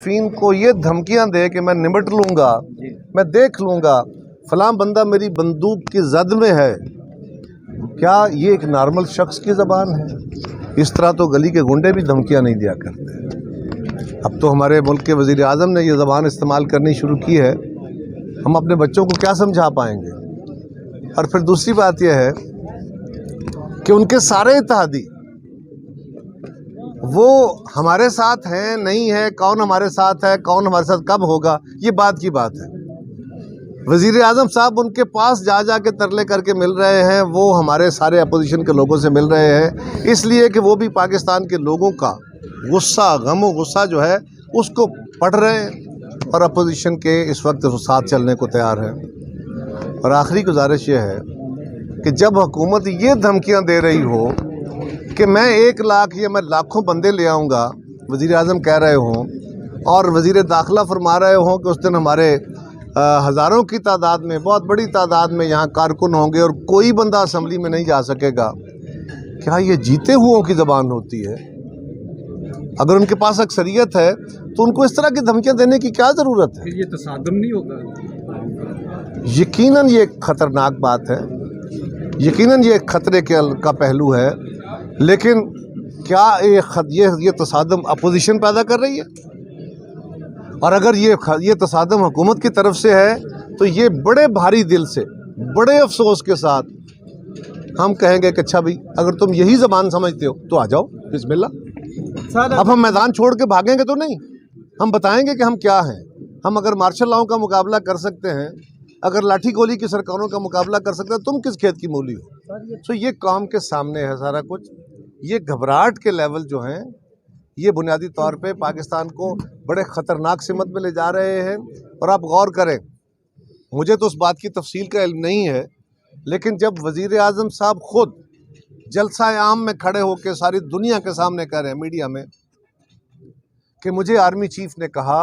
Fin को ये धमकियां दे कि मैं निपट लूंगा, मैं देख लूंगा, फलां बंदा मेरी बंदूक की जद में है, क्या ये एक नॉर्मल शख्स की ज़बान है? इस तरह तो गली के गुंडे भी धमकियां नहीं दिया करते। अब तो हमारे मुल्क के वज़ीर आज़म ने ये ज़बान इस्तेमाल करनी शुरू की है, हम अपने बच्चों को क्या समझा पाएंगे? और फिर दूसरी बात यह है कि उनके सारे इत्तेहादी वो हमारे साथ हैं नहीं है, कौन हमारे साथ है, कौन हमारे साथ कब होगा, ये बात की बात है। वज़ीर आज़म साहब उनके पास जा जा के तरले करके मिल रहे हैं, वो हमारे सारे अपोजिशन के लोगों से मिल रहे हैं, इसलिए कि वो भी पाकिस्तान के लोगों का गुस्सा, गम गुस्सा जो है उसको पढ़ रहे हैं और अपोजिशन के इस वक्त साथ चलने को तैयार है। और आखिरी गुजारिश ये है कि जब हुकूमत ये धमकियाँ दे रही हो कि मैं 1 लाख या मैं लाखों बंदे ले आऊँगा, वज़ीर आज़म कह रहे हों और वज़ीर दाखिला फरमा रहे हों कि उस दिन हमारे हज़ारों की तादाद में, बहुत बड़ी तादाद में यहाँ कारकुन होंगे और कोई बंदा असम्बली में नहीं जा सकेगा, क्या ये जीते हुओं की ज़बान होती है? अगर उनके पास अक्सरियत है तो उनको इस तरह की धमकियाँ देने की क्या ज़रूरत है? ये तसादम नहीं होगा? यकीनन ये एक ख़तरनाक बात है, यकीनन ये एक ख़तरे का पहलू है, लेकिन क्या ये तसादम अपोजिशन पैदा कर रही है? और अगर ये तसादम हुकूमत की तरफ से है तो ये बड़े भारी दिल से, बड़े अफसोस के साथ हम कहेंगे कि अच्छा भाई, अगर तुम यही ज़बान समझते हो तो आ जाओ, बिस्मिल्लाह। अब हम मैदान छोड़ के भागेंगे तो नहीं, हम बताएंगे कि हम क्या हैं। हम अगर मार्शल लॉ का मुकाबला कर सकते हैं, अगर लाठी गोली की सरकारों का मुकाबला कर सकते हैं, तुम किस खेत की मूली हो? तो ये काम के सामने है सारा कुछ। ये घबराहट के लेवल जो हैं ये बुनियादी तौर पे पाकिस्तान को बड़े ख़तरनाक सिमत में ले जा रहे हैं। और आप गौर करें, मुझे तो उस बात की तफसील का इल्म नहीं है, लेकिन जब वज़ीर आज़म साहब खुद जलसा आम में खड़े होकर सारी दुनिया के सामने कह रहे हैं मीडिया में कि मुझे आर्मी चीफ ने कहा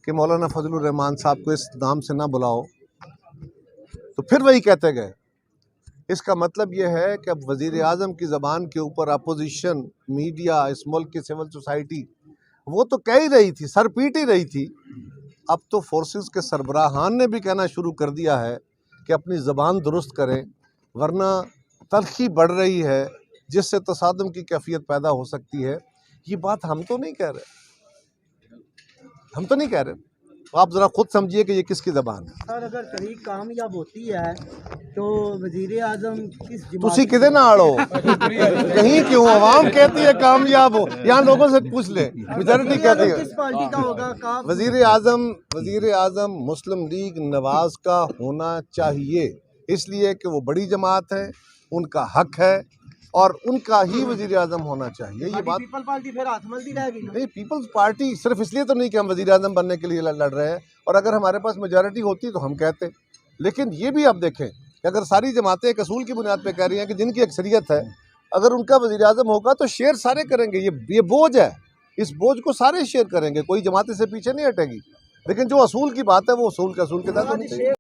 कि मौलाना फजलुर रहमान साहब को इस नाम से ना बुलाओ, तो फिर वही कहते गए। इसका मतलब यह है कि अब वज़ीर आज़म की ज़बान के ऊपर अपोजिशन, मीडिया, इस मुल्क की सिविल सोसाइटी वो तो कह ही रही थी, सर पीट ही रही थी, अब तो फोर्सेस के सरबराहान ने भी कहना शुरू कर दिया है कि अपनी ज़बान दुरुस्त करें, वरना तलखी बढ़ रही है जिससे तसादम की कैफियत पैदा हो सकती है। ये बात हम तो नहीं कह रहे, आप ज़रा खुद समझिए कि ये किसकी ज़बान है। सर, अगर तहरीक कामयाब होती है तो वज़ीर आज़म किस तुसी किधे ना आड़ो कहीं क्यों? आवाम कहती है कामयाब हो, यहाँ लोगों से पूछ ले, मेजॉरिटी कहती है। किस पार्टी का होगा? वज़ीर आज़म मुस्लिम लीग नवाज का होना चाहिए, इसलिए कि वो बड़ी जमात है, उनका हक है और उनका ही वज़ीर आज़म होना चाहिए। ये बात पीपल पार्टी फिर हाथमल्दी रहेगी ना? नहीं, पीपल्स पार्टी सिर्फ इसलिए तो नहीं कि हम वज़ीर आज़म बनने के लिए लड़ रहे हैं, और अगर हमारे पास मेजॉरिटी होती तो हम कहते। लेकिन ये भी आप देखें कि अगर सारी जमातें एक असूल की बुनियाद पे कह रही हैं कि जिनकी अक्सरियत है, अगर उनका वज़ीर आज़म होगा तो शेयर सारे करेंगे। ये बोझ है, इस बोझ को सारे शेयर करेंगे, कोई जमात से पीछे नहीं हटेगी। लेकिन जो असूल की बात है वो असूल के तहत होनी चाहिए।